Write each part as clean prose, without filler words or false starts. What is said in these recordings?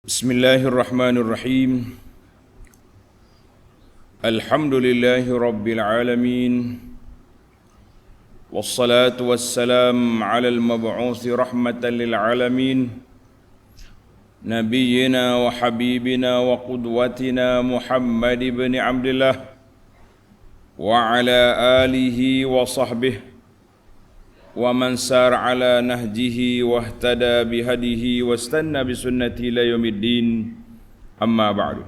Bismillahirrahmanirrahim. Alhamdulillahi rabbil alamin. Wassalatu wassalam ala al-mab'uthi rahmatan lil alamin. Nabiyyina wa habibina wa qudwatina Muhammad ibn Abdullah wa ala alihi wa sahbihi wa man sar ala nahjihi wahtada bihadihi wastanna bisunnati ila yaumiddin, amma ba'du.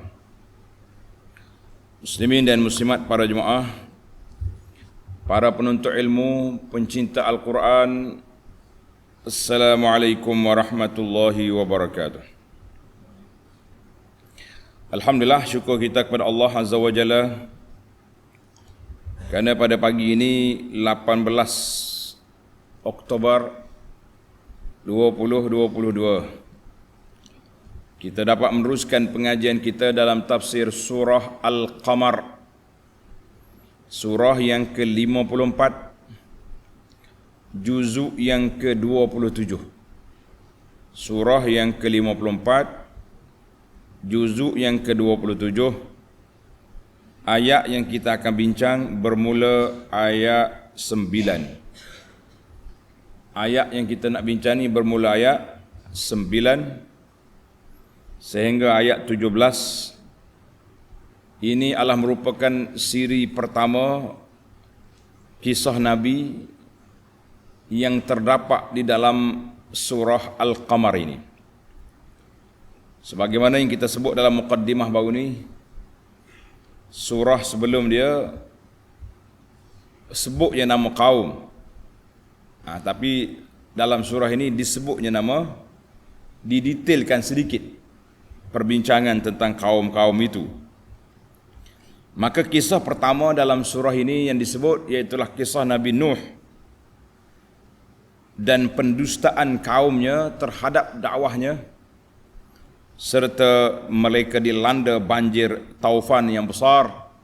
Muslimin dan muslimat, para jemaah, para penuntut ilmu, pencinta Al-Quran, Assalamualaikum warahmatullahi wabarakatuh. Alhamdulillah, syukur kita kepada Allah Azza wa Jalla kerana pada pagi ini 18 Oktober 2022 kita dapat meneruskan pengajian kita dalam tafsir surah Al-Qamar, surah yang ke-54, juzuk yang ke-27. Surah yang ke-54, juzuk yang ke-27. Ayat yang kita akan bincang bermula ayat 9. Ayat yang kita nak bincang ni bermula ayat 9 sehingga ayat 17. Ini adalah merupakan siri pertama kisah Nabi yang terdapat di dalam surah Al-Qamar ini. Sebagaimana yang kita sebut dalam muqaddimah baru ni, surah sebelum dia sebut yang nama kaum. Tapi dalam surah ini disebutnya nama, didetailkan sedikit perbincangan tentang kaum-kaum itu. Maka kisah pertama dalam surah ini yang disebut iaitulah kisah Nabi Nuh dan pendustaan kaumnya terhadap dakwahnya, serta mereka dilanda banjir taufan yang besar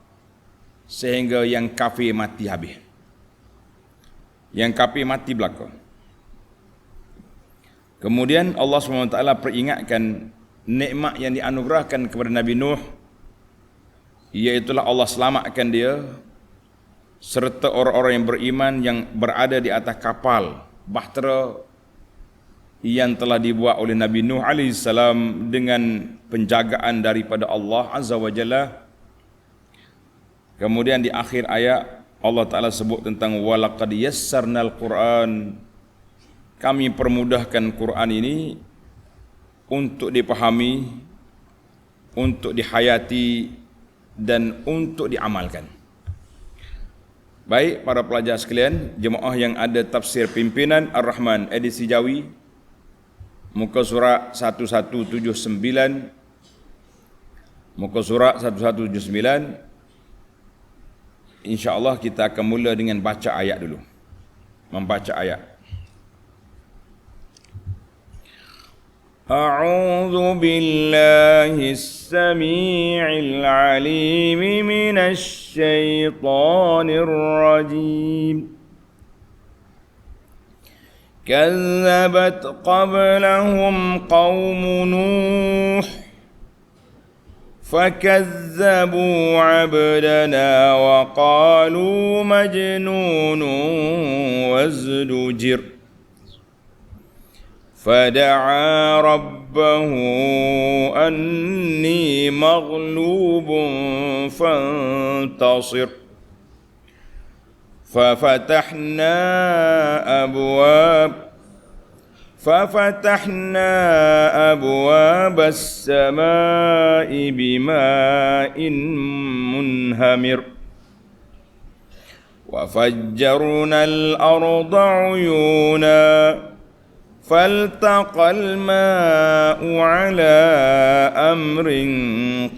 sehingga yang kafir mati habis. Yang kafir mati belaka. Kemudian Allah SWT peringatkan nikmat yang dianugerahkan kepada Nabi Nuh, iaitulah Allah selamatkan dia serta orang-orang yang beriman yang berada di atas kapal bahtera yang telah dibuat oleh Nabi Nuh AS dengan penjagaan daripada Allah Azza wa Jalla. Kemudian di akhir ayat Allah Ta'ala sebut tentang walaqad yassarnal Qur'an, kami permudahkan Quran ini untuk dipahami, untuk dihayati dan untuk diamalkan. Baik para pelajar sekalian, jemaah yang ada tafsir pimpinan Ar-Rahman edisi Jawi, muka surat 1179, muka surat 1179. InsyaAllah kita akan mula dengan baca ayat dulu. Membaca ayat. A'udzu billahis samii'il 'aliim minasy syaithaanir rajiim. Kazzabat qablahum qaum Nuh فكذبوا عبدنا وقالوا مجنون وازدجر فدعا ربه أني مغلوب فانتصر ففتحنا أبواب السماء بماء منهمر وفجرنا الأرض عيونا فالتقى الماء على أمر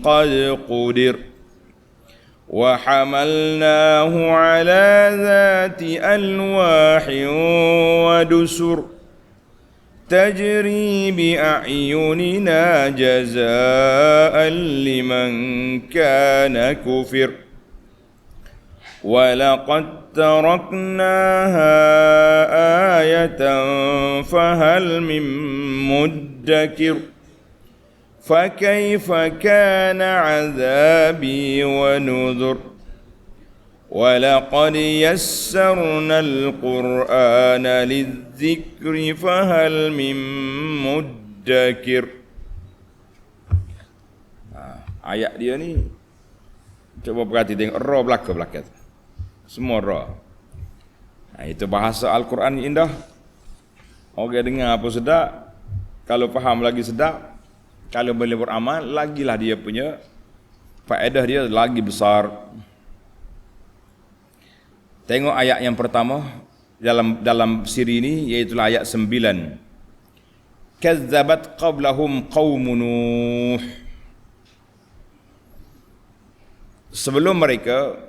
قد قدر وحملناه على ذات ألواح ودسر تجري بأعيننا جزاء لمن كان كفر ولقد تركناها آية فهل من مدكر فكيف كان عذابي ونذر ولقد يسرنا القرآن للذكر فهل من مدكر. Ayat dia ni coba perhati tengok ra belaka-belaka. Semua ra. Itu bahasa Al-Quran indah. Orang dengar apa sedap, kalau faham lagi sedap, kalau boleh beramal lagilah dia punya faedah dia lagi besar. Tengok ayat yang pertama dalam siri ini, iaitu ayat 9. Kazzabat qablahum qaumun Nuh. Sebelum mereka,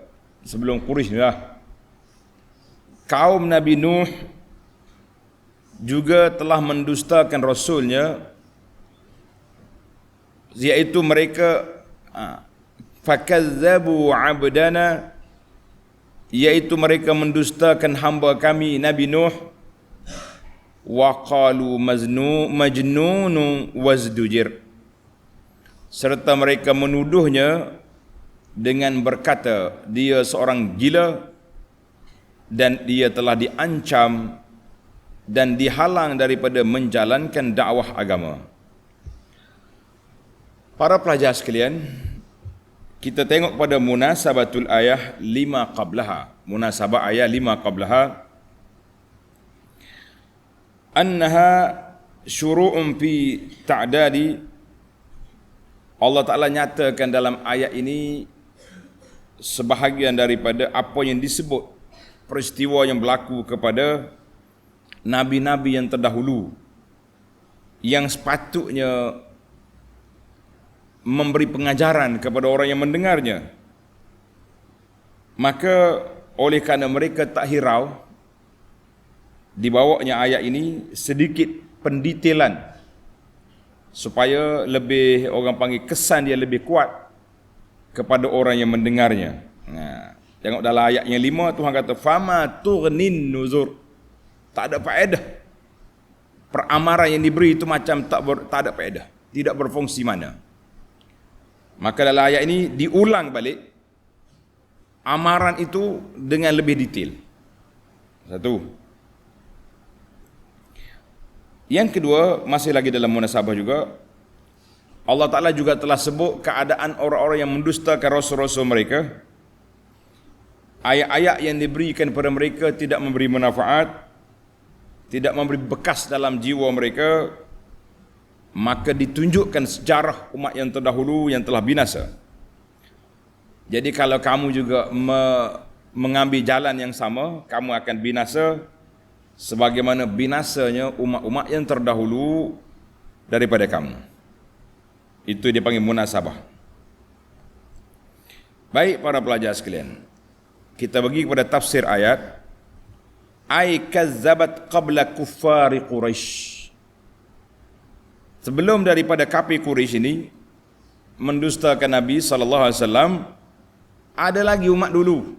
sebelum Quraisy lah, kaum Nabi Nuh juga telah mendustakan rasulnya, iaitu mereka fakazzabu abdana, iaitu mereka mendustakan hamba kami Nabi Nuh, wa qalu majnunun wazdujir, serta mereka menuduhnya dengan berkata dia seorang gila dan dia telah diancam dan dihalang daripada menjalankan dakwah agama. Para pelajar sekalian, kita tengok pada munasabatul ayah 5 qablaha. Munasabah ayat 5 qablaha annaha syuru'un fi ta'dadi. Allah Ta'ala nyatakan dalam ayat ini sebahagian daripada apa yang disebut peristiwa yang berlaku kepada nabi-nabi yang terdahulu, yang sepatutnya memberi pengajaran kepada orang yang mendengarnya. Maka oleh kerana mereka tak hirau, dibawanya ayat ini sedikit pendetailan supaya lebih, orang panggil, kesan dia lebih kuat kepada orang yang mendengarnya. Tengok dalam ayat yang 5, Tuhan kata fama tughnin nuzur. Tak ada faedah. Peramaran yang diberi itu macam tak ada faedah, tidak berfungsi mana. Maka dalam ayat ini diulang balik amaran itu dengan lebih detail. Satu. Yang kedua, masih lagi dalam munasabah juga, Allah Ta'ala juga telah sebut keadaan orang-orang yang mendustakan rasul-rasul mereka. Ayat-ayat yang diberikan kepada mereka tidak memberi manfaat, tidak memberi bekas dalam jiwa mereka. Maka ditunjukkan sejarah umat yang terdahulu yang telah binasa. Jadi kalau kamu juga mengambil jalan yang sama, kamu akan binasa sebagaimana binasanya umat-umat yang terdahulu daripada kamu. Itu dipanggil munasabah. Baik para pelajar sekalian, kita pergi kepada tafsir ayat. Ai kazzabat qabla kuffari Quraisy. Sebelum daripada kafir Quraisy ini mendustakan Nabi SAW, ada lagi umat dulu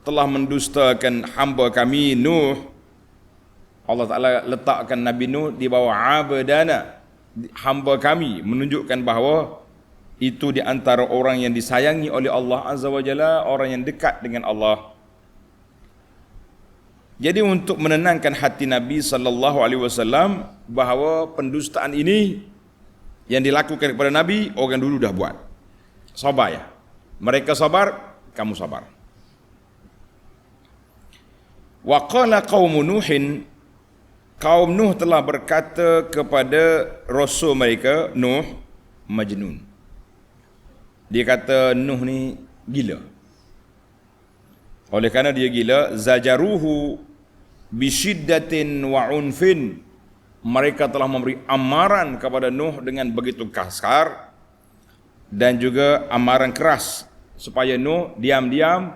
telah mendustakan hamba kami Nuh. Allah Ta'ala letakkan Nabi Nuh di bawah abdana, hamba kami, menunjukkan bahawa itu di antara orang yang disayangi oleh Allah Azza wa Jalla, orang yang dekat dengan Allah. Jadi untuk menenangkan hati Nabi SAW bahawa pendustaan ini yang dilakukan kepada Nabi, orang dulu dah buat. Sabar ya. Mereka sabar, kamu sabar. Wa qala qaum Nuhin, kaum Nuh telah berkata kepada rasul mereka Nuh, majnun. Dia kata Nuh ni gila. Oleh kerana dia gila, zajaruhu bisyiddatin wa unfin, mereka telah memberi amaran kepada Nuh dengan begitu kasar dan juga amaran keras supaya Nuh diam-diam,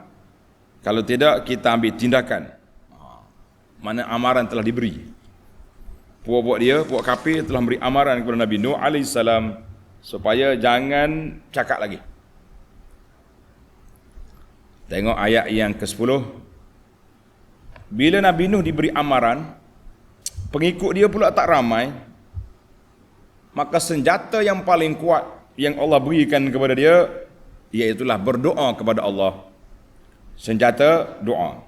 kalau tidak kita ambil tindakan. Mana amaran telah diberi. Puak-puak dia, puak kafir telah memberi amaran kepada Nabi Nuh AS supaya jangan cakap lagi. Tengok ayat yang ke-10. Bila Nabi Nuh diberi amaran, pengikut dia pula tak ramai. maka senjata yang paling kuat yang Allah berikan kepada dia iaitulah berdoa kepada Allah. Senjata doa.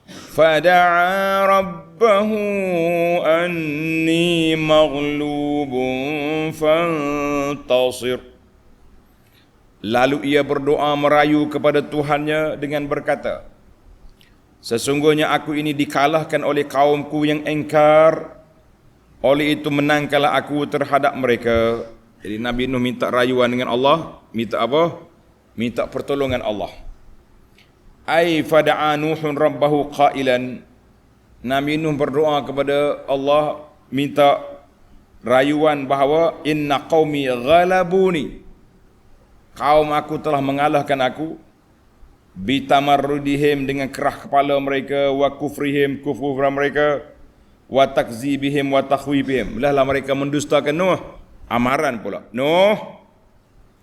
Fada'a rabbahu anni maghlubun fantasir. Lalu ia berdoa merayu kepada Tuhannya dengan berkata, sesungguhnya aku ini dikalahkan oleh kaumku yang engkar, oleh itu menangkanlah aku terhadap mereka. Jadi Nabi Nuh minta rayuan dengan Allah, minta apa? Minta pertolongan Allah. Ai fada'a Nuhun rabbahu qailan. Nabi Nuh berdoa kepada Allah minta rayuan bahawa inna qaumi ghalabuni. Kaum aku telah mengalahkan aku bitamarrudihim dengan kerah kepala mereka, wa kufrihim kufur mereka, wa takzibihim wa takhwibihim. Belahlah mereka mendustakan Nuh. Amaran pula. Nuh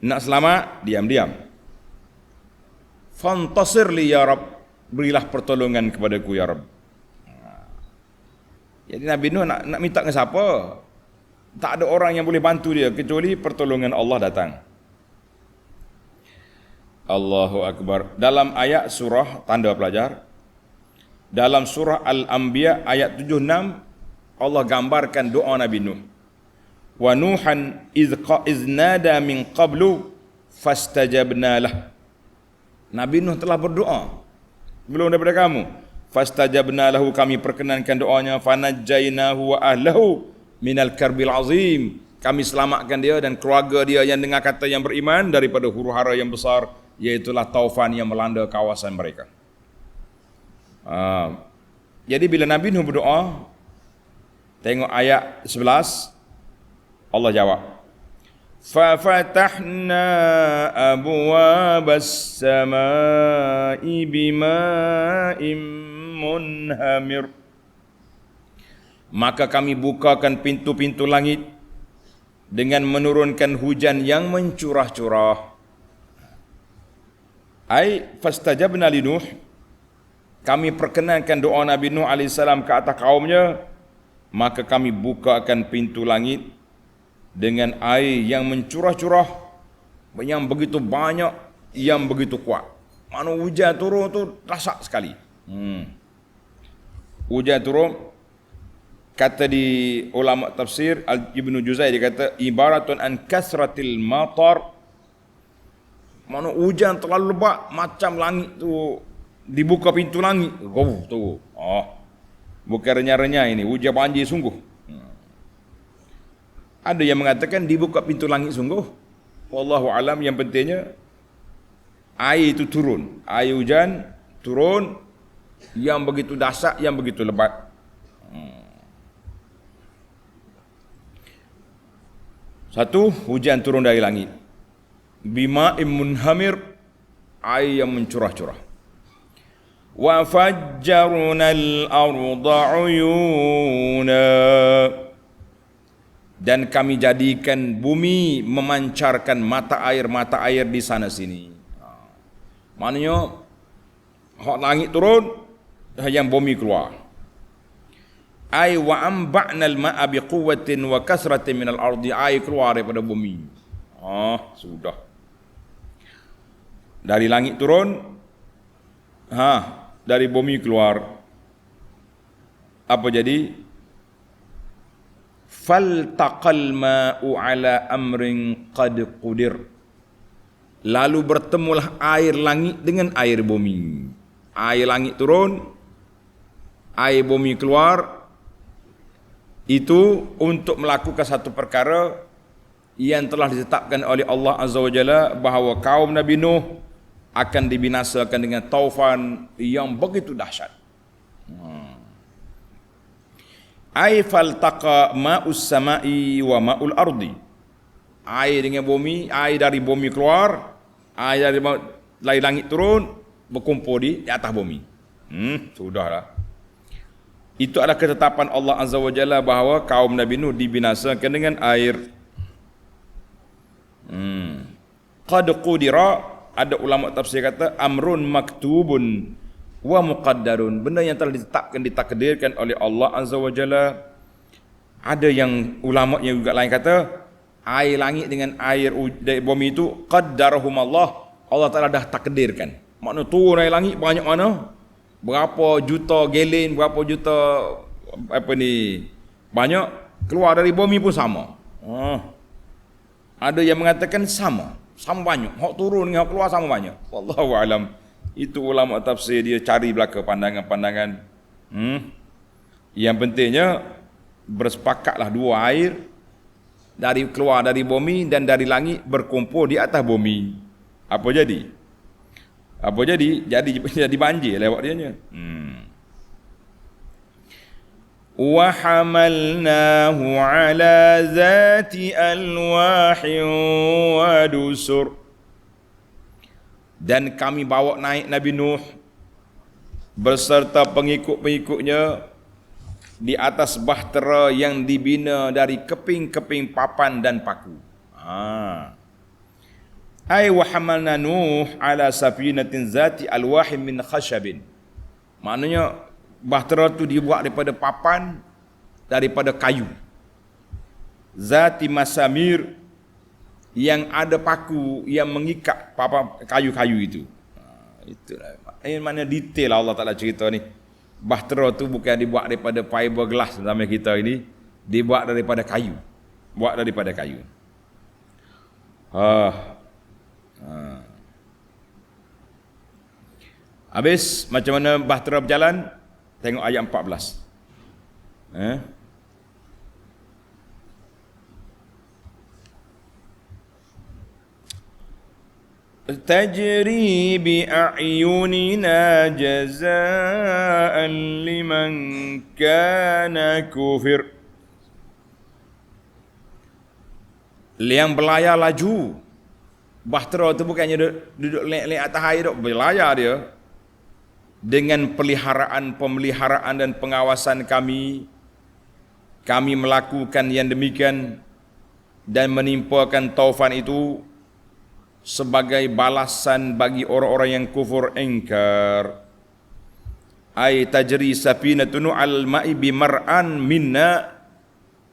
nak selamat, diam-diam. Fantasir li ya Rabb, berilah pertolongan kepadaku ya Rabb. Jadi Nabi Nuh nak minta dengan siapa? Tak ada orang yang boleh bantu dia kecuali pertolongan Allah datang. Allahu Akbar. Dalam ayat surah, tanda pelajar, dalam surah Al-Anbiya ayat 76, Allah gambarkan doa Nabi Nuh. Wa Nuhan iz nada min qablu fastajabna lah. Nabi Nuh telah berdoa belum daripada kamu. Fastajabna lahu, kami perkenankan doanya. Fanajjainahu wa ahlahu minal karbil azim, kami selamatkan dia dan keluarga dia yang dengar kata yang beriman daripada huru-hara yang besar, iaitulah taufan yang melanda kawasan mereka. Jadi bila Nabi Nuh berdoa, tengok ayat 11, Allah jawab, فَفَتَحْنَا أَبْوَابَ السَّمَاءِ بِمَاءٍ مُنْهَمِرٍ. Maka kami bukakan pintu-pintu langit dengan menurunkan hujan yang mencurah-curah. Ai fastajabna li Nuh, kami perkenankan doa Nabi Nuh AS ke atas kaumnya, maka kami bukakan pintu langit dengan air yang mencurah-curah, yang begitu banyak, yang begitu kuat. Mana hujan turun tu dahsyat sekali. Hujan turun, kata di ulama tafsir Ibnu Juzai, dia kata ibaratun an kasratil matar. Mana hujan terlalu lebat, macam langit tu dibuka pintu langit. Tu. Bukan renyah-renyah ini, hujan banjir sungguh. Ada yang mengatakan dibuka pintu langit sungguh. Wallahu alam, yang pentingnya air itu turun. Air hujan turun yang begitu dahsyat, yang begitu lebat. Satu, hujan turun dari langit. Bima'im munhamir, air yang mencurah-curah. Wa fajjarnal arda uyuna, dan kami jadikan bumi memancarkan mata air di sana sini. Maknanya hak langit turun, yang bumi keluar. Ai wa amba'nal ma'a biquwwatin wa kasratin minal ardi, air keluar daripada bumi. Sudah. Dari langit turun, dari bumi keluar. Apa jadi? Faltaqal ma'u ala amrin qad qudir, lalu bertemulah air langit dengan air bumi. Air langit turun, air bumi keluar, itu untuk melakukan satu perkara yang telah ditetapkan oleh Allah Azza wa Jalla, bahawa kaum Nabi Nuh akan dibinasakan dengan taufan yang begitu dahsyat. Ai faltaqa ma'us sama'i wa ma'ul ardi, air dengan bumi, air dari bumi keluar, air dari langit turun, berkumpul di atas bumi. Sudahlah. Itu adalah ketetapan Allah Azza wa Jalla bahawa kaum Nabi Nuh dibinasakan dengan air. Qad qudira, ada ulama tafsir kata amrun maktubun wa muqaddarun, benda yang telah ditetapkan, ditakdirkan oleh Allah Azza wa Jalla. Ada yang ulama yang juga lain kata air langit dengan air dari bumi itu qaddarahumullah, Allah Taala dah takdirkan. Makna turun air langit banyak mana? Berapa juta gelen, berapa juta banyak, keluar dari bumi pun sama. Ada yang mengatakan sama banyak. Hak turun dengan hak keluar sama banyak. Wallahu alam. Itu ulama tafsir dia cari belaka pandangan-pandangan. Yang pentingnya bersepakatlah dua air dari keluar dari bumi dan dari langit berkumpul di atas bumi. Apa jadi? Jadi banjir lewat dianya. Wa hamalnahu ala zati alwahin wa dusur. Dan kami bawa naik Nabi Nuh beserta pengikut-pengikutnya di atas bahtera yang dibina dari keping-keping papan dan paku. Ai wa hamalna Nuh ala safinatin zati alwahin min khashabin. Maknanya bahtera tu dibuat daripada papan, daripada kayu. Zati masamir, yang ada paku yang mengikat kayu-kayu itu. Itulah. Ini mana detail Allah Taala cerita ni. Bahtera tu bukan dibuat daripada fiberglass sama kita ini, dibuat daripada kayu. Habis macam mana bahtera berjalan? Tengok ayat 14. Tajri bi a'yunina jazaa'an liman kana kufir. Yang berlayar laju. Bahtera tu bukannya duduk lek-lek atas air, duk berlayar dia. Dengan pemeliharaan dan pengawasan kami melakukan yang demikian dan menimpakan taufan itu sebagai balasan bagi orang-orang yang kufur ingkar. Ai tajri safinatun al ma'i bi mar'an minna.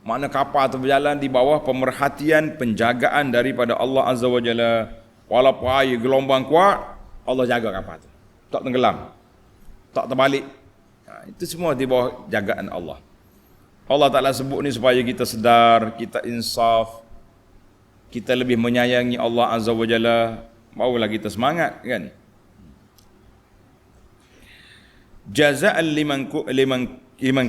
Makna kapal tu berjalan di bawah pemerhatian, penjagaan daripada Allah Azza wa Jalla. Walaupun air gelombang kuat, Allah jaga kapal tu, tak tenggelam, tak terbalik. Itu semua di bawah jagaan Allah. Allah Ta'ala sebut ni supaya kita sedar, kita insaf, kita lebih menyayangi Allah Azza wa Jalla, barulah kita semangat kan. Jaza'an liman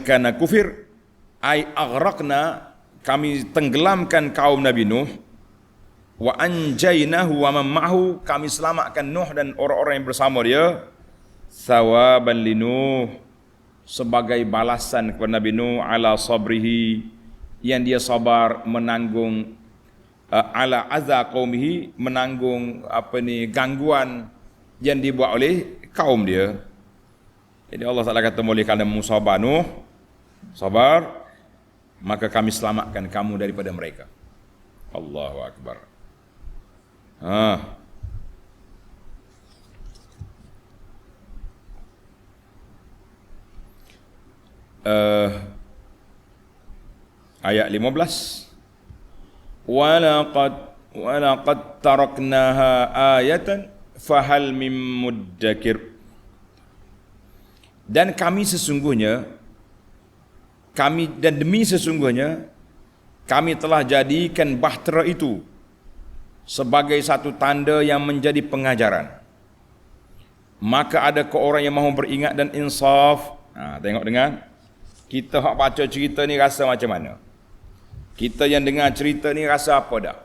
kana kufir, ai aghraqna, kami tenggelamkan kaum Nabi Nuh, wa anjaynahu wa man ma'ahu, kami selamatkan Nuh dan orang-orang yang bersama dia, thawaban li Nuh, sebagai balasan kepada Nabi Nuh ala sabrihi, yang dia sabar menanggung ala azza qaumihi, menanggung gangguan yang dibuat oleh kaum dia. Jadi Allah Taala kata oleh kerana musabar Nuh sabar, maka kami selamatkan kamu daripada mereka. Allahu akbar. Ayat 15. Walaqad taraknaha ayatan fahal mim muddakir. Dan demi sesungguhnya kami telah jadikan bahtera itu sebagai satu tanda yang menjadi pengajaran. Maka adakah orang yang mahu beringat dan insaf? Tengok dengan kita hak baca cerita ni rasa macam mana? Kita yang dengar cerita ni rasa apa dah?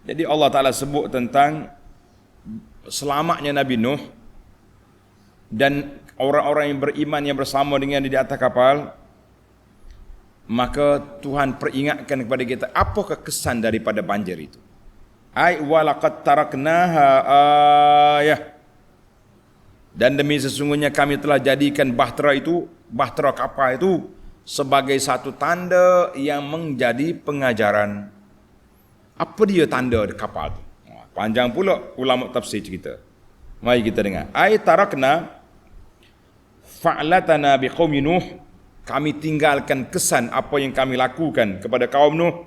Jadi Allah Ta'ala sebut tentang selamatnya Nabi Nuh dan orang-orang yang beriman yang bersama dengan di atas kapal. Maka Tuhan peringatkan kepada kita apakah kesan daripada banjir itu. Ai walaqad taraknaha ayah, dan demi sesungguhnya kami telah jadikan bahtera kapal itu sebagai satu tanda yang menjadi pengajaran. Apa dia tanda kapal itu? Panjang pula ulama tafsir cerita. Mari kita dengar. Ai tarakna fa'latana biqaumi Nuh, kami tinggalkan kesan apa yang kami lakukan kepada kaum Nuh,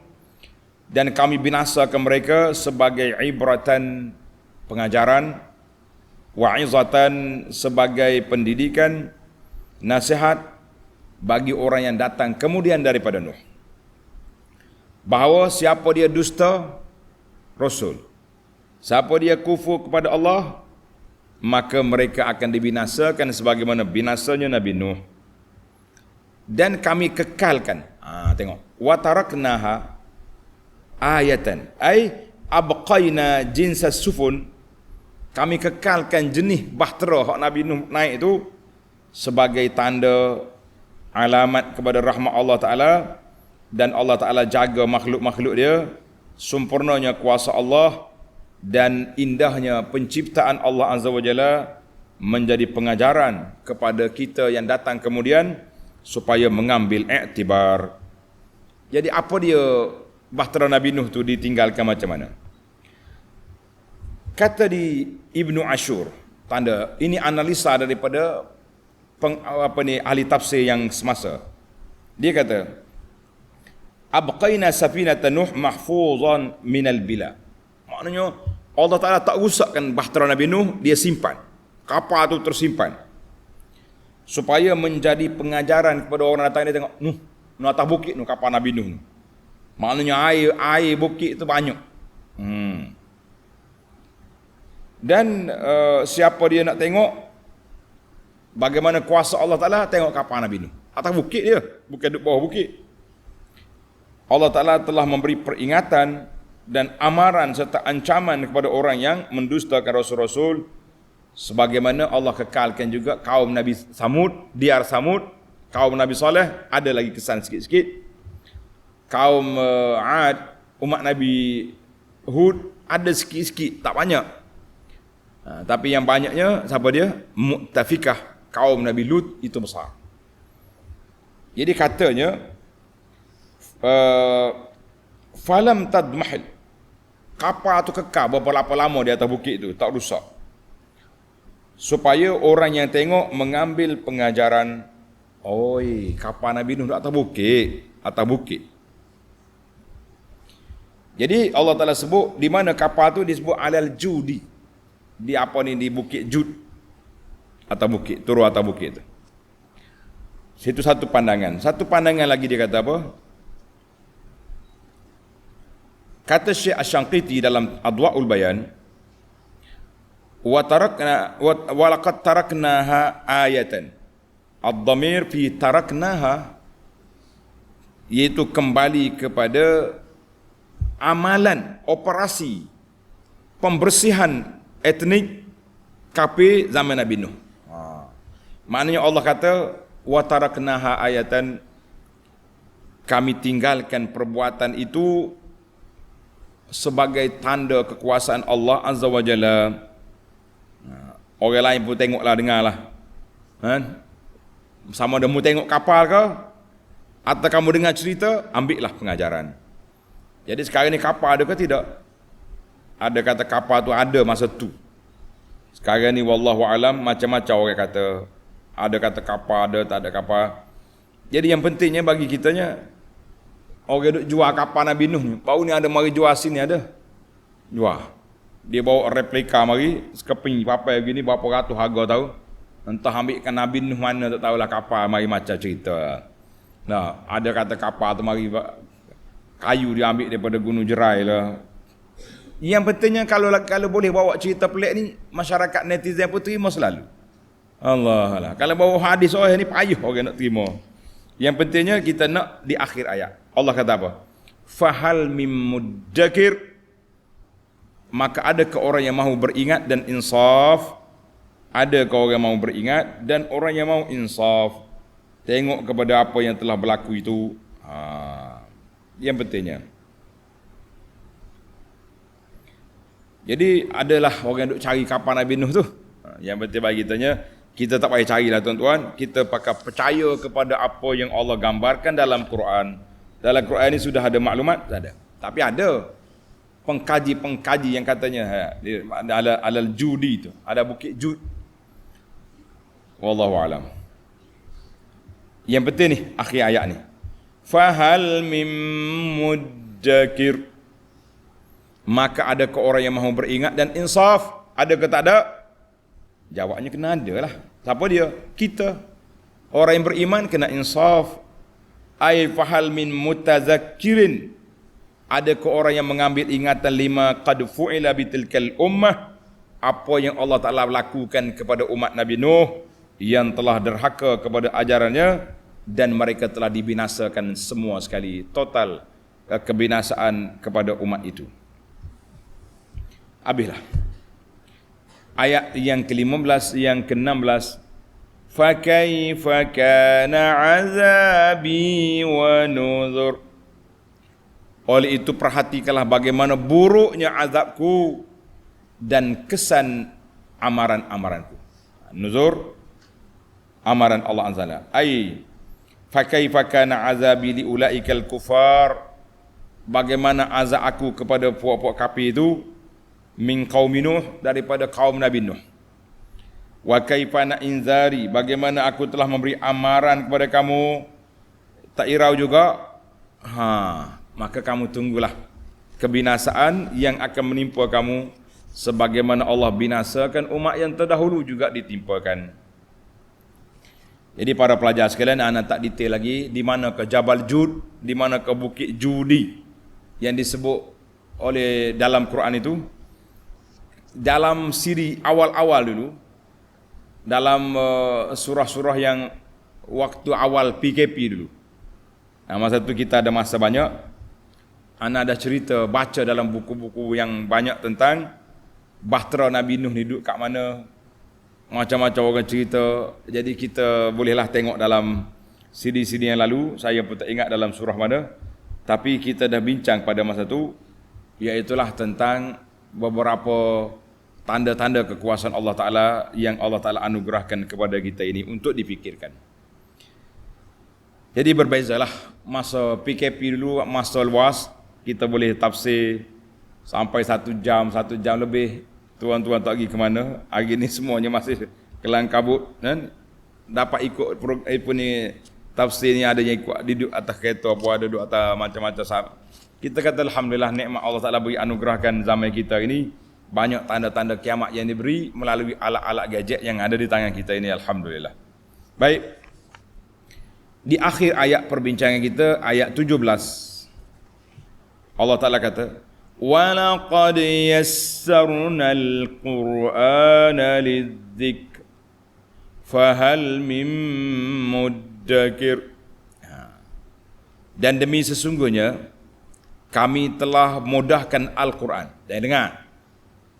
dan kami binasakan mereka sebagai ibratan, pengajaran, wa'izatan, sebagai pendidikan, nasihat bagi orang yang datang kemudian daripada Nuh, bahawa siapa dia dusta Rasul, siapa dia kufur kepada Allah, maka mereka akan dibinasakan sebagaimana binasanya Nabi Nuh. Dan kami kekalkan, tengok, wa taraknaha ayatan, ay abqaina jinsas sufun, kami kekalkan jenis bahtera hak Nabi Nuh naik itu sebagai tanda alamat kepada rahmat Allah Ta'ala, dan Allah Ta'ala jaga makhluk-makhluk dia, sempurnanya kuasa Allah dan indahnya penciptaan Allah Azza wa Jalla menjadi pengajaran kepada kita yang datang kemudian supaya mengambil iktibar. Jadi apa dia bahtera Nabi Nuh tu ditinggalkan macam mana? Kata di Ibnu Ashur, tanda ini analisa daripada ahli tafsir yang semasa. Dia kata, abqaina safinata Nuh mahfuzan minal bila. Maknanya Allah Ta'ala tak rusakkan bahtera Nabi Nuh, dia simpan. Kapal tu tersimpan supaya menjadi pengajaran kepada orang datang. Dia tengok, Nuh atas bukit Nuh, kapal Nabi Nuh. Maknanya air bukit tu banyak. Dan siapa dia nak tengok bagaimana kuasa Allah Ta'ala, tengok kapal Nabi Nuh. Atas bukit dia, bukan duduk bawah bukit. Allah Ta'ala telah memberi peringatan dan amaran serta ancaman kepada orang yang mendustakan Rasul-Rasul, sebagaimana Allah kekalkan juga kaum Nabi Samud, Diyar Samud, kaum Nabi Saleh, ada lagi kesan sikit-sikit. Kaum Ad, umat Nabi Hud, ada sikit-sikit, tak banyak. Tapi yang banyaknya, siapa dia? Mu'tafikah, kaum Nabi Lut, itu besar. Jadi katanya, falam tadmahil, kapal tu kekal berapa lama di atas bukit tu, tak rusak, supaya orang yang tengok mengambil pengajaran. Oi, kapal Nabi Nuh atas bukit. Jadi Allah Ta'ala sebut di mana kapal tu disebut alal judi, di bukit Jud, atas bukit, turun atas bukit tu. Situ satu pandangan. Satu pandangan lagi dia kata apa? Kata Syekh Asy-Syangqiti dalam Adwa'ul Bayan, wa laqad taraknaha ayatan. Ad-dhamir fi taraknaha, iaitu kembali kepada amalan, operasi pembersihan etnik kafir zaman Nabi Nuh. Maknanya Allah kata, wa taraknaha ayatan, kami tinggalkan perbuatan itu sebagai tanda kekuasaan Allah Azza wa Jalla. Orang lain pun tengoklah, dengarlah. Sama ada mu tengok kapal ke, atau kamu dengar cerita, ambillah pengajaran. Jadi sekarang ni kapal ada ke tidak? Ada kata kapal tu ada masa tu. Sekarang ni wallahu alam, macam-macam orang kata. Ada kata kapal ada, tak ada kapal. Jadi yang pentingnya bagi kitanya, orang duk jual kapal Nabi Nuh ni, baru ni ada mari jual sini, ada jual. Dia bawa replika mari, sekeping papai begini, berapa ratus harga tahu. Entah ambilkan Nabi Nuh mana, tak tahulah kapal mari macam cerita. Nah, ada kata kapal tu mari kayu dia ambil daripada Gunung Jerai lah. Yang pentingnya kalau boleh bawa cerita pelik ni, masyarakat netizen pun terima selalu. Allah. Kalau bawa hadis ni payah orang nak terima. Yang pentingnya kita nak di akhir ayat. Allah kata apa? Fahal mim muddakir, maka adakah orang yang mahu beringat dan insaf? Adakah orang yang mahu beringat dan orang yang mahu insaf? Tengok kepada apa yang telah berlaku itu. Yang pentingnya. Jadi adalah orang yang duk cari kapal Nabi Nuh tu. Yang penting bagi kita tak payah carilah tuan-tuan. Kita pakai percaya kepada apa yang Allah gambarkan dalam Quran. Dalam Quran ini sudah ada maklumat? Tak ada. Tapi ada pengkaji-pengkaji yang katanya alal judi tu. Ada bukit Jud. Wallahu alam. Yang penting ni akhir ayat ni. Fahal mim muddakir. Maka ada ke orang yang mahu beringat dan insaf? Ada ke tak ada? Jawabnya kena ada lah. Siapa dia? Kita. Orang yang beriman kena insaf. Ay fahal min mutazakkirin. Ada ke orang yang mengambil ingatan lima qad fu'ila bitilkal ummah. Apa yang Allah Ta'ala lakukan kepada umat Nabi Nuh yang telah derhaka kepada ajarannya dan mereka telah dibinasakan semua sekali. Total kebinasaan kepada umat itu. Habislah. Ayat yang ke-15, yang ke-16. Fakaifa kana azabi wa nuzur. Oleh itu perhatikanlah bagaimana buruknya azabku dan kesan amaran-amaranku. Nuzur, amaran Allah Azza wa Jalla. Ai fakaifa kana azabi li ulaikal kufar. Bagaimana azab aku kepada puak-puak kafir itu, min qaumi Nuh, daripada kaum Nabi Nuh. Wa kaifana inzari, bagaimana aku telah memberi amaran kepada kamu, tak irau juga. Maka kamu tunggulah kebinasaan yang akan menimpa kamu sebagaimana Allah binasakan umat yang terdahulu juga ditimpakan. Jadi para pelajar sekalian, anak tak detail lagi di mana ke Jabal Jud, di mana ke Bukit Judi yang disebut oleh dalam Quran itu. Dalam siri awal-awal dulu, dalam surah-surah yang waktu awal PKP dulu. Masa itu kita ada masa banyak. Ana ada cerita, baca dalam buku-buku yang banyak tentang bahtera Nabi Nuh ni duduk kat mana. Macam-macam orang cerita. Jadi kita bolehlah tengok dalam CD-CD yang lalu. Saya pun tak ingat dalam surah mana. Tapi kita dah bincang pada masa itu, iaitulah tentang beberapa tanda-tanda kekuasaan Allah Ta'ala yang Allah Ta'ala anugerahkan kepada kita ini untuk dipikirkan. Jadi berbezalah masa PKP dulu, masa luas, kita boleh tafsir sampai 1 jam lebih. Tuan-tuan tak pergi ke mana. Hari ni semuanya masih kelang kabut. Kan? Dapat ikut ni tafsir ni, ada yang ikut duduk atas kereta, apa ada duduk atas macam-macam sahabat. Kita kata Alhamdulillah, nikmat Allah Ta'ala beri anugerahkan zaman kita ini. Banyak tanda-tanda kiamat yang diberi melalui alat-alat gadget yang ada di tangan kita ini. Alhamdulillah. Baik. Di akhir ayat perbincangan kita, ayat 17. Allah Ta'ala kata, وَلَقَدْ يَسَّرْنَا الْقُرْآنَ لِلذِّكْرِ فَهَلْ مِن مُدَّكِرٍ. Dan demi sesungguhnya kami telah mudahkan Al-Quran. Dan dengar,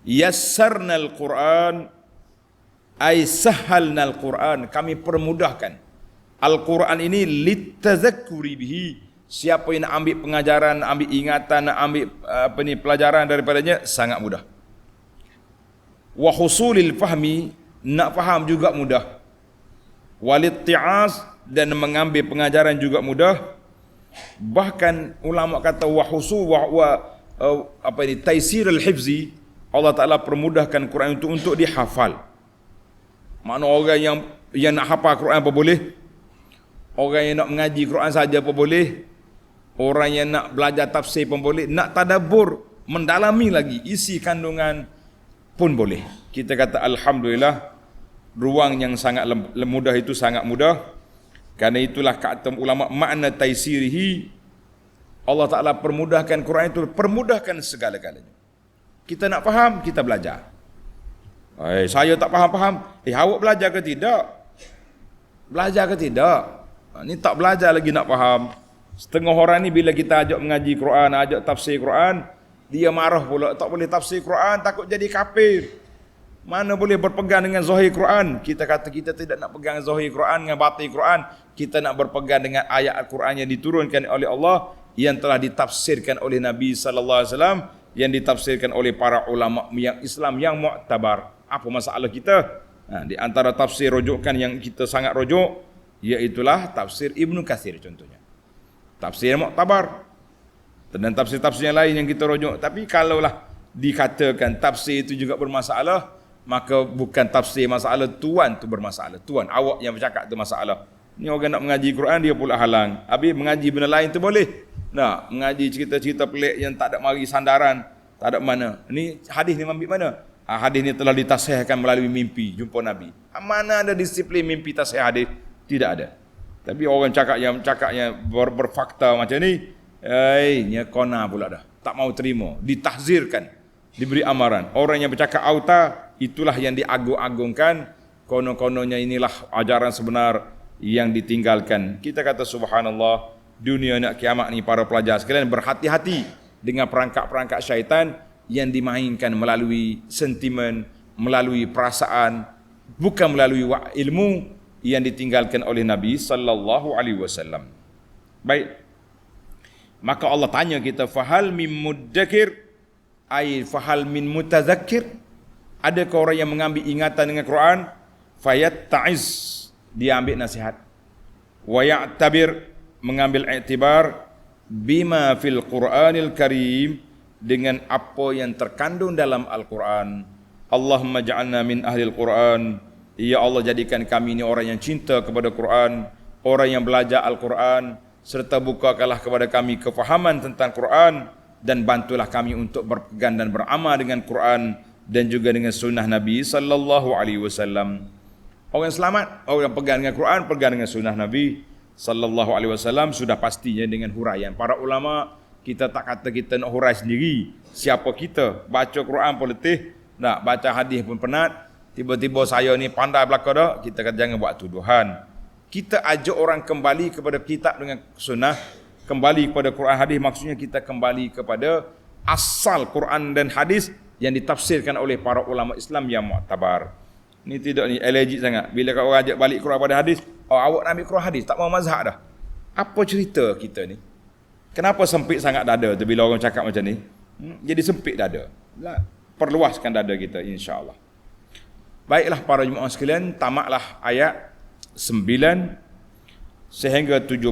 yassarna al-Quran ay sahhalna al-Quran, kami permudahkan Al-Quran ini litazakkuri bihi. Siapa yang nak ambil pengajaran, ambil ingatan, nak ambil pelajaran daripadanya sangat mudah. Wa husulil fahmi, nak faham juga mudah. Walitti'az, dan mengambil pengajaran juga mudah. Bahkan ulama kata wa husul taisirul hifzi, Allah Ta'ala permudahkan Quran itu untuk dihafal. Makna orang yang nak hafal Quran apa boleh, orang yang nak mengaji Quran saja apa boleh, orang yang nak belajar tafsir pun boleh, nak tadabbur, mendalami lagi isi kandungan pun boleh. Kita kata Alhamdulillah, ruang yang sangat mudah itu sangat mudah. Karena itulah kata ulama, makna taisirihi, Allah Ta'ala permudahkan Quran itu, permudahkan segala-galanya. Kita nak faham, kita belajar. Saya tak faham-faham. Awak belajar ke tidak? Belajar ke tidak? Ni tak belajar lagi nak faham. Setengah orang ni bila kita ajak mengaji Quran, ajak tafsir Quran, dia marah pula, tak boleh tafsir Quran, takut jadi kafir. Mana boleh berpegang dengan zahir Quran? Kita kata kita tidak nak pegang zahir Quran dengan batin Quran. Kita nak berpegang dengan ayat Al-Quran yang diturunkan oleh Allah, yang telah ditafsirkan oleh Nabi sallallahu alaihi wasallam, yang ditafsirkan oleh para ulama yang Islam yang mu'tabar. Apa masalah kita? Di antara tafsir rujukan yang kita sangat rujuk, iaitulah tafsir Ibnu Katsir contohnya. Tafsir mu'tabar. Dan tafsir-tafsir yang lain yang kita rujuk. Tapi kalaulah dikatakan tafsir itu juga bermasalah, maka bukan tafsir masalah, tuan tu bermasalah. Tuan, awak yang bercakap tu masalah. Ni orang nak mengaji Quran dia pula halang. Habis mengaji benda lain tu boleh. Nak mengaji cerita-cerita pelik yang tak ada mari sandaran, tak ada mana. Ni hadis ni ambil mana? Hadis ni telah ditasihkan melalui mimpi jumpa Nabi. Mana ada disiplin mimpi tasih hadis? Tidak ada. Tapi orang cakapnya berfakta macam ni, nya kona pula dah. Tak mau terima, ditahzirkan, diberi amaran. Orang yang bercakap auta, itulah yang diagung-agungkan. Kono-kononya inilah ajaran sebenar yang ditinggalkan. Kita kata subhanallah, dunia nak kiamat ni para pelajar sekalian berhati-hati dengan perangkap-perangkap syaitan yang dimainkan melalui sentimen, melalui perasaan, bukan melalui ilmu yang ditinggalkan oleh Nabi sallallahu alaihi wasallam. Baik. Maka Allah tanya kita, fahal min muddakir, ai fahal min mutazakkir? Adakah orang yang mengambil ingatan dengan Quran? Fayatta'iz, dia ambil nasihat. Wa ya'tabir, mengambil iktibar bima fil Qur'anil Karim, dengan apa yang terkandung dalam Al-Quran. Allahumma ja'alna min ahlil Quran. Ya Allah, jadikan kami ini orang yang cinta kepada Quran, orang yang belajar Al-Quran, serta bukakanlah kepada kami kefahaman tentang Quran, dan bantulah kami untuk berpegang dan beramal dengan Quran dan juga dengan sunnah Nabi sallallahu alaihi wasallam. Orang selamat, orang yang pegang dengan Quran, pegang dengan sunnah Nabi sallallahu alaihi wasallam, sudah pastinya dengan huraian para ulama. Kita tak kata kita nak hurai sendiri. Siapa kita? Baca Quran pun letih, nak baca hadis pun penat. Tiba-tiba saya ni pandai belaka dah, kita kata jangan buat tuduhan. Kita ajak orang kembali kepada kitab dengan sunnah, kembali kepada Quran hadis, maksudnya kita kembali kepada asal Quran dan hadis yang ditafsirkan oleh para ulama Islam yang muktabar. Ni tidak ni allergic sangat. Bila kau orang ajak balik Quran pada hadis, awak nak ambil Quran hadis, tak mau mazhab dah. Apa cerita kita ni? Kenapa sempit sangat dada tu bila orang cakap macam ni? Jadi sempit dada. Perluaskan dada kita, insya-Allah. Baiklah para jemaah sekalian, tamatlah ayat 9 sehingga 17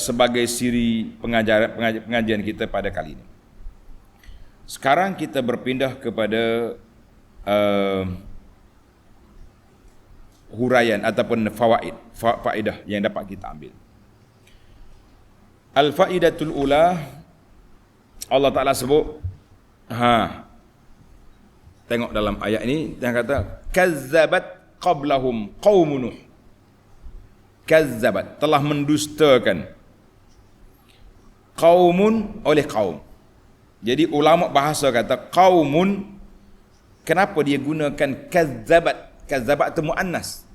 sebagai siri pengajian kita pada kali ini. Sekarang kita berpindah kepada huraian ataupun faedah yang dapat kita ambil. Al-faidatul ula, Allah Ta'ala sebut, tengok dalam ayat ini, dia kata kazzabat qablahum qaumun Nuh. Kazzabat, telah mendustakan, qaumun, oleh kaum. Jadi ulama bahasa kata qaumun, kenapa dia gunakan kazzabat? Kazzabat itu muannas.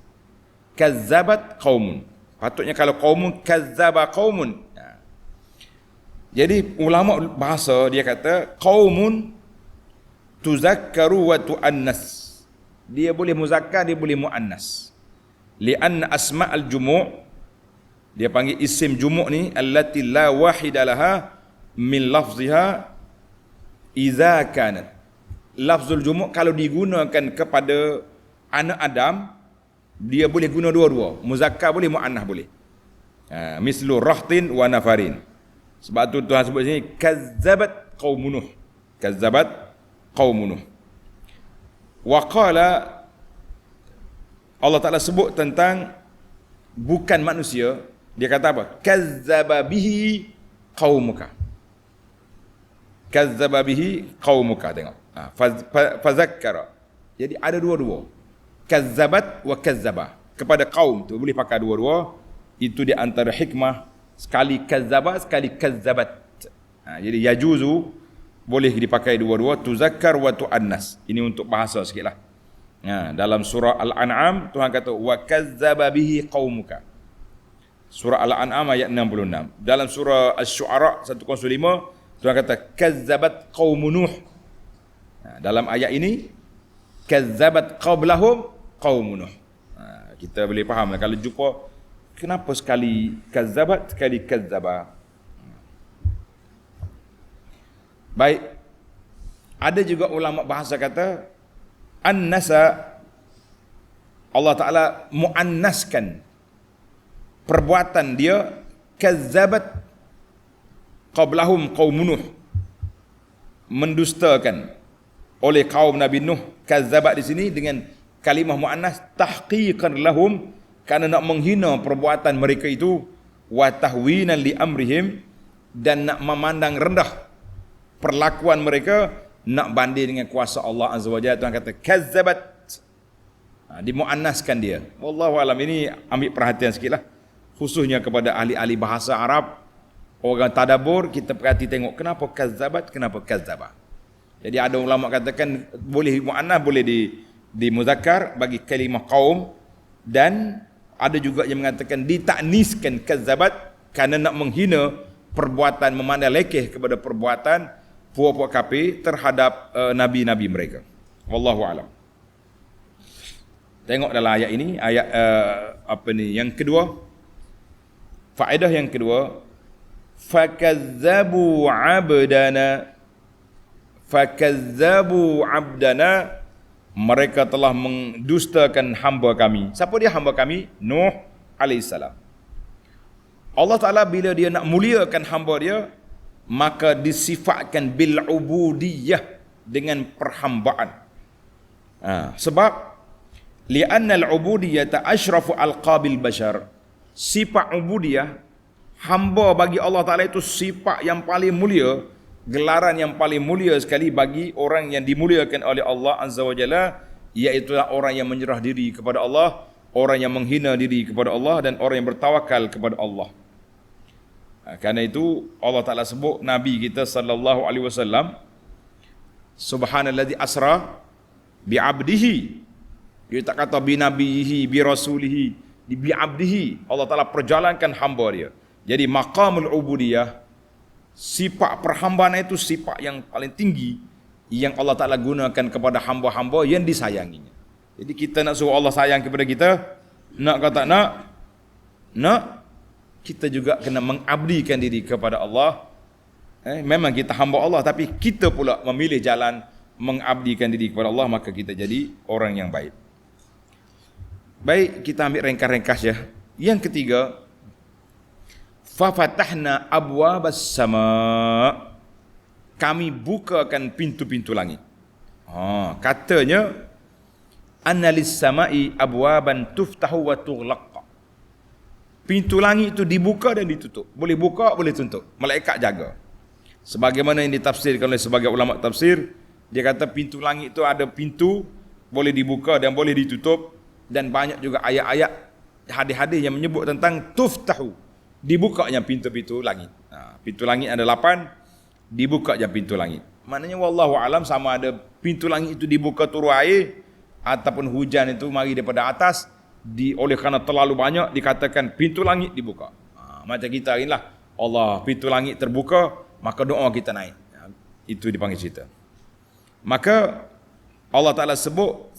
Kazzabat qaumun. Patutnya kalau qaumun, kazzaba qaumun. Jadi ulama bahasa dia kata qaumun tuzakkaru wa tuannas. Dia boleh muzakkar, dia boleh muannas. Li'anna asma'al jumu', dia panggil isim jumu' ni, allati la wahida laha min lafziha idza kanat. Lafzul jumu' kalau digunakan kepada anak Adam, dia boleh guna dua-dua. Muzakkar boleh, muannas boleh. Mislu rahtin wa nafarin. Sebab tu Tuhan sebut sini kazzabat qaumun Nuh. Kazzabat qaumun Nuh. Wa qala, Allah Ta'ala sebut tentang bukan manusia, dia kata apa? Kazzaba bihi qaumuka. Kazzaba bihi qaumuka, tengok. Fazakkara. Jadi ada dua-dua. Kazzabat wa kazzaba. Kepada kaum tu boleh pakai dua-dua. Itu di antara hikmah, sekali kazzaba, sekali kazzabat. Jadi yajuzu, boleh dipakai dua-dua, tuzakkar wa tuannas. Ini untuk bahasa sikitlah. Dalam surah Al-An'am Tuhan kata wa kazzaba bihi qaumuka. Surah Al-An'am ayat 66. Dalam surah Asy-Syu'ara 105 Tuhan kata kazzabat qaumun Nuh. Dalam ayat ini kazzabat qablahum qaumun Nuh. Kita boleh faham kalau jumpa kenapa sekali kazzabat, sekali kazzaba. Baik. Ada juga ulama bahasa kata annasa, Allah Ta'ala muannaskan perbuatan dia, kazzabat qablahum qaumun Nuh, mendustakan oleh kaum Nabi Nuh. Kazzabat di sini dengan kalimah muannas tahqiqan lahum, Karena nak menghina perbuatan mereka itu, wa tahwinan li amrihim, dan nak memandang rendah perlakuan mereka, nak banding dengan kuasa Allah Azza wa Jalla. Tuhan kata kazzabat, dimuannaskan dia. Wallahu alam. Ini ambil perhatian sikitlah, khususnya kepada ahli-ahli bahasa Arab, orang tadabbur, kita perhati tengok kenapa kazzabat, kenapa kazzaba. Jadi ada ulama katakan boleh muannas, boleh di muzakkar bagi kalimah qaum, dan ada juga yang mengatakan ditakniskan kazzabat kerana nak menghina perbuatan, memandang lekeh kepada perbuatan puak-puak kafir terhadap nabi-nabi mereka. Wallahu alam. Tengok dalam ayat ini, ayat yang kedua, faedah yang kedua, fakazzabu abdana, mereka telah mendustakan hamba kami. Siapa dia hamba kami? Nuh alaihissalam. Allah Ta'ala bila dia nak muliakan hamba dia, maka disifatkan bil ubudiyah, dengan perhambaan. Sebab li'anna al-ubudiyata asyrafu alqabil bashar. Sifat ubudiyah, hamba bagi Allah Ta'ala itu sifat yang paling mulia, gelaran yang paling mulia sekali bagi orang yang dimuliakan oleh Allah Azza wa Jalla, iaitu orang yang menyerah diri kepada Allah, orang yang menghina diri kepada Allah, dan orang yang bertawakal kepada Allah. Karena itu Allah Ta'ala sebut Nabi kita sallallahu alaihi wasallam, subhanallazi asra bi'abdihi. Dia tak kata bi nabihi, bi rasulihi, bi abdihi. Allah Ta'ala perjalankan hamba dia. Jadi maqamul ubudiyah, sifat perhambaan itu sifat yang paling tinggi yang Allah Ta'ala gunakan kepada hamba-hamba yang disayanginya. Jadi kita nak suruh Allah sayang kepada kita, nak kata nak, kita juga kena mengabdikan diri kepada Allah. Memang kita hamba Allah, tapi kita pula memilih jalan mengabdikan diri kepada Allah, maka kita jadi orang yang baik. Baik, kita ambil ringkas-ringkas ya. Yang ketiga, fafatahna abwabas sama, kami bukakan pintu-pintu langit. Katanya annalis samai abwaban tuftahu wa tughlaq. Pintu langit itu dibuka dan ditutup. Boleh buka, boleh tutup. Malaikat jaga. Sebagaimana yang ditafsirkan oleh sebagai ulama tafsir, dia kata pintu langit itu ada pintu, boleh dibuka dan boleh ditutup, dan banyak juga ayat-ayat hadis-hadis yang menyebut tentang tuftahu, dibukanya pintu-pintu langit. Pintu langit ada 8, dibukanya pintu langit. Maknanya wallahu alam, sama ada pintu langit itu dibuka turun air, ataupun hujan itu mari daripada atas, oleh kerana terlalu banyak dikatakan pintu langit dibuka. Macam kita hari inilah, Allah pintu langit terbuka, maka doa kita naik. Itu dipanggil cerita. Maka Allah Ta'ala sebut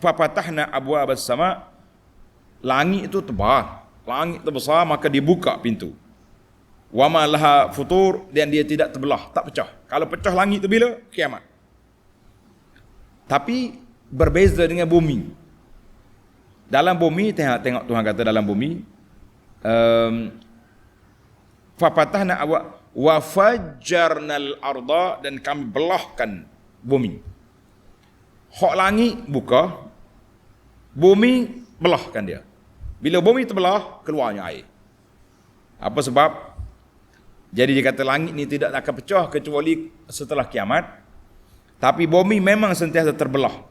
fafatahna abwabas sama, langit itu tebal, langit terbesar, maka dibuka pintu. Wa ma laha futur, dan dia tidak terbelah, tak pecah. Kalau pecah langit itu bila? Kiamat. Tapi berbeza dengan bumi. Dalam bumi, tengok Tuhan kata dalam bumi, fafatahna wa fajjarnal arda, dan kami belahkan bumi. Hak langit buka, bumi belahkan dia. Bila bumi terbelah, keluarnya air. Apa sebab? Jadi dia kata langit ni tidak akan pecah kecuali setelah kiamat. Tapi bumi memang sentiasa terbelah.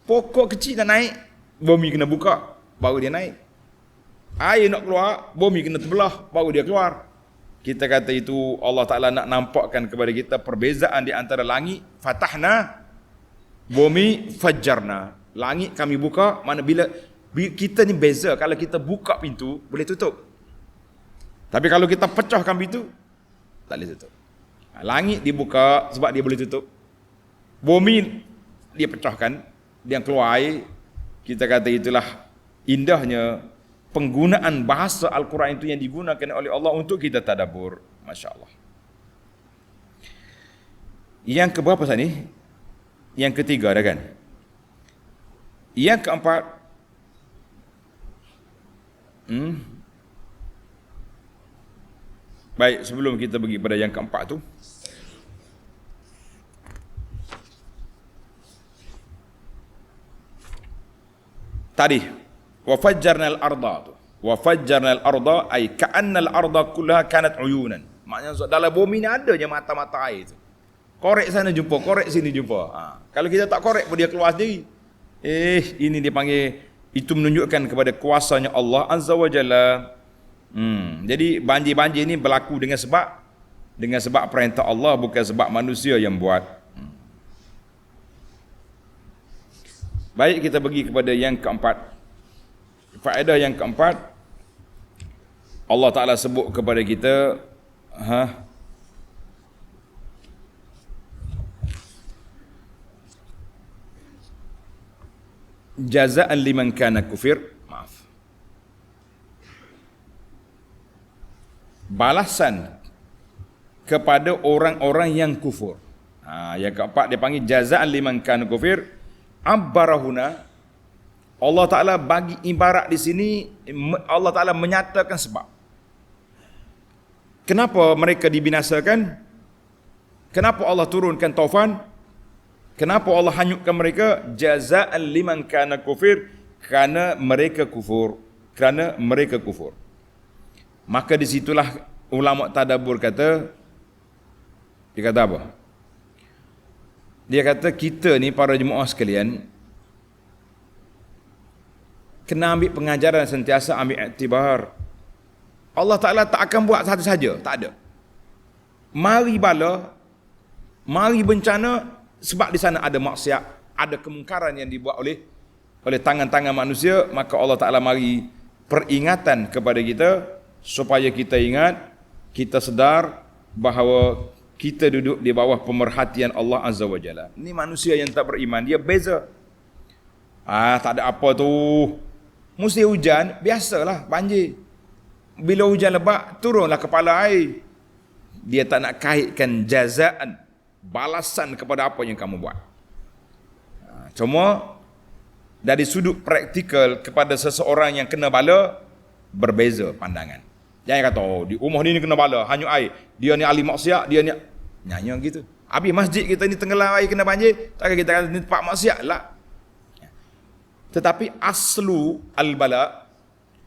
Pokok kecil nak naik, bumi kena buka, baru dia naik. Air nak keluar, bumi kena terbelah, baru dia keluar. Kita kata itu Allah Ta'ala nak nampakkan kepada kita perbezaan di antara langit, fatahna, bumi, fajjarna. Langit kami buka, mana bila kita ni beza, kalau kita buka pintu, boleh tutup. Tapi kalau kita pecahkan pintu, tak boleh tutup. Langit dibuka sebab dia boleh tutup. Bumi dia pecahkan, dia keluar air. Kita kata itulah indahnya penggunaan bahasa Al-Quran itu yang digunakan oleh Allah untuk kita tadabbur. Masya Allah. Yang keberapa tadi? Yang ketiga dah kan? Yang keempat, baik, sebelum kita pergi pada yang keempat tu, tadi wa fajjarnal arda tu. Wa fajjarnal arda ay ka'annal arda kullaha kanat uyunan. Maknanya dalam bumi ni ada je mata-mata air tu. Korek sana jumpa, korek sini jumpa. Kalau kita tak korek pun dia keluar sendiri. Ini dipanggil, itu menunjukkan kepada kuasanya Allah Azza wa Jalla. Jadi banjir-banjir ni berlaku dengan sebab perintah Allah, bukan sebab manusia yang buat. Baik, kita pergi kepada yang keempat. Faedah yang keempat, Allah Ta'ala sebut kepada kita, jazaan liman kana kufir, balasan kepada orang-orang yang kufur. Yang keempat dia panggil jazaan liman kana kufir. Abbarahuna, Allah Ta'ala bagi ibarat di sini, Allah Ta'ala menyatakan sebab. Kenapa mereka dibinasakan? Kenapa Allah turunkan taufan? Kenapa Allah hanyutkan mereka? Jazaan liman kana kufir, kerana mereka kufur. Kerana mereka kufur. Maka disitulah ulama tadabbur kata, dia kata apa? Dia kata kita ni para jemaah sekalian kena ambil pengajaran, sentiasa ambil iktibar. Allah Ta'ala tak akan buat satu saja, tak ada. Mari bala, mari bencana, sebab di sana ada maksiat, ada kemungkaran yang dibuat oleh tangan-tangan manusia, maka Allah Ta'ala mari peringatan kepada kita supaya kita ingat, kita sedar bahawa kita duduk di bawah pemerhatian Allah Azza wa Jalla. Ini manusia yang tak beriman, dia beza. Tak ada apa tu. Mesti hujan, biasalah banjir. Bila hujan lebat, turunlah kepala air. Dia tak nak kaitkan jazaan, balasan kepada apa yang kamu buat. Cuma dari sudut praktikal kepada seseorang yang kena bala, berbeza pandangan. Jangan kata, di rumah ni kena bala, hanyut air. Dia ni ahli maksiat, dia ni nyanyi gitu. Habis masjid kita ni tenggelam air kena banjir, takkan kita kata ni tempat maksiat lah. Tetapi aslu al-bala,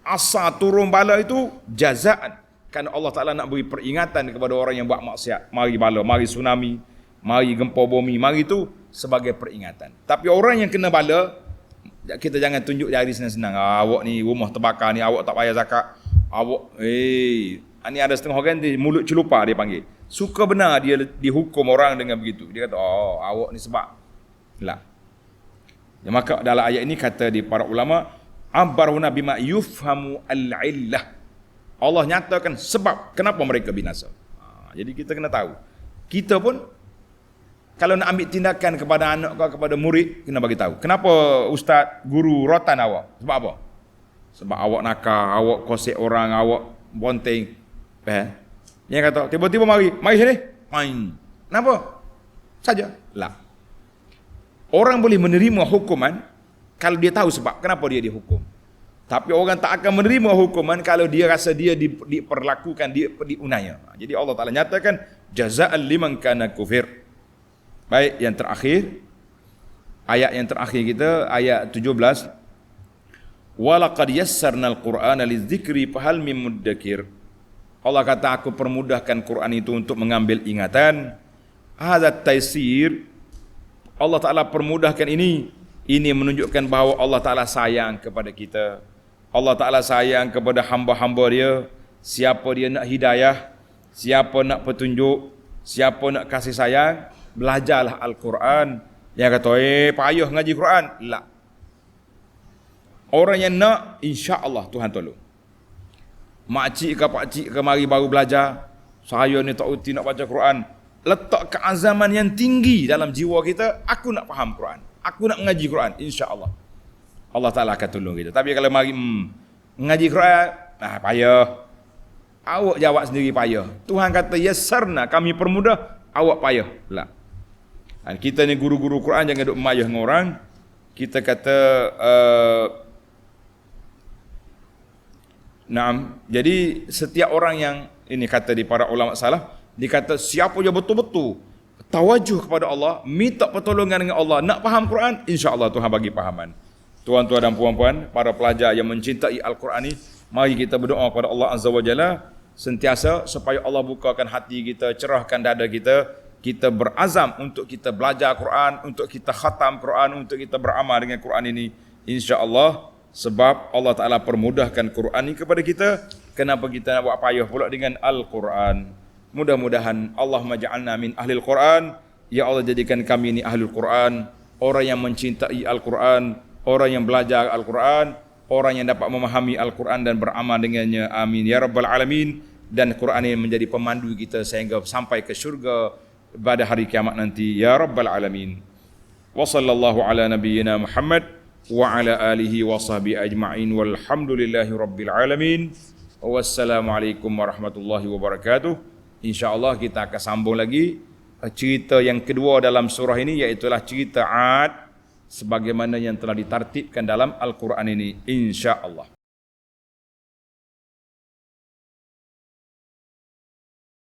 asal turun bala itu jazaan. Kerana Allah Ta'ala nak beri peringatan kepada orang yang buat maksiat. Mari bala, mari tsunami, mari gempa bumi, mari itu sebagai peringatan. Tapi orang yang kena bala, kita jangan tunjuk jari senang-senang. Awak ni rumah terbakar ni, awak tak payah zakat. Awak, ni ada setengah orang di mulut celupa dia panggil. Suka benar dia dihukum orang dengan begitu. Dia kata, awak ni sebab. Lah. Maka dalam ayat ini kata di para ulama, abbaruna bima yufhamu al-illah. Allah nyatakan sebab kenapa mereka binasa. Jadi kita kena tahu. Kita pun kalau nak ambil tindakan kepada anak kau, kepada murid, kena bagi tahu. Kenapa ustaz, guru rotan awak? Sebab apa? Sebab awak nakal, awak kosek orang, awak bonteng. Dia kata, tiba-tiba mari sini. Main. Kenapa? Saja. Lah. Orang boleh menerima hukuman kalau dia tahu sebab kenapa dia dihukum. Tapi orang tak akan menerima hukuman kalau dia rasa dia diperlakukan, dia diunaya. Jadi Allah Ta'ala nyatakan jaza'an liman kana kufir. Baik, yang terakhir, ayat yang terakhir kita, ayat 17. Walaqad yassarnal Qur'ana lidzikri fahal mim muddakir. Allah kata, aku permudahkan Quran itu untuk mengambil ingatan. Hadzat taysir, Allah Ta'ala permudahkan ini menunjukkan bahawa Allah Ta'ala sayang kepada kita. Allah Ta'ala sayang kepada hamba-hamba dia. Siapa dia nak hidayah, siapa nak petunjuk, siapa nak kasih sayang, belajarlah Al-Quran. Yang kata, payah ngaji Quran. Tak. Orang yang nak, insya-Allah Tuhan tolong. Makcik ke pakcik ke mari baru belajar, saya ni tak erti nak baca Quran. Letak keazaman yang tinggi dalam jiwa kita, aku nak faham Quran, aku nak mengaji Quran, insya-Allah. Allah Ta'ala akan tolong kita. Tapi kalau mari mengaji Quran, payah. Awak jawab sendiri payah. Tuhan kata, yassarna, kami permudah, awak payah. Lah. Dan kita ni guru-guru Quran jangan duk mayah dengan orang. Kita kata jadi setiap orang yang ini kata di para ulama salaf, dikata siapa yang betul-betul tawajuh kepada Allah, minta pertolongan dengan Allah, nak faham Quran, insya-Allah Tuhan bagi fahaman. Tuan-tuan dan puan-puan, para pelajar yang mencintai Al-Quran ini, mari kita berdoa kepada Allah Azza wa Jalla sentiasa supaya Allah bukakan hati kita, cerahkan dada kita, kita berazam untuk kita belajar Quran, untuk kita khatam Quran, untuk kita beramal dengan Quran ini, insya-Allah. Sebab Allah Ta'ala permudahkan Quran ini kepada kita. Kenapa kita nak buat payah pula dengan Al-Quran? Mudah-mudahan Allah maj'alna min ahlil Quran. Ya Allah, jadikan kami ini ahlul Quran, orang yang mencintai Al-Quran, orang yang belajar Al-Quran, orang yang dapat memahami Al-Quran dan beramal dengannya. Amin ya rabbal alamin. Dan Quran ini menjadi pemandu kita sehingga sampai ke syurga pada hari kiamat nanti ya rabbal alamin. Wa sallallahu ala nabiyyina Muhammad wa ala alihi wa sahbihi ajma'in walhamdulillahi rabbil alamin. Wassalamualaikum warahmatullahi wabarakatuh. InsyaAllah kita akan sambung lagi cerita yang kedua dalam surah ini, iaitulah cerita Ad sebagaimana yang telah ditartibkan dalam Al-Quran ini, insya-Allah.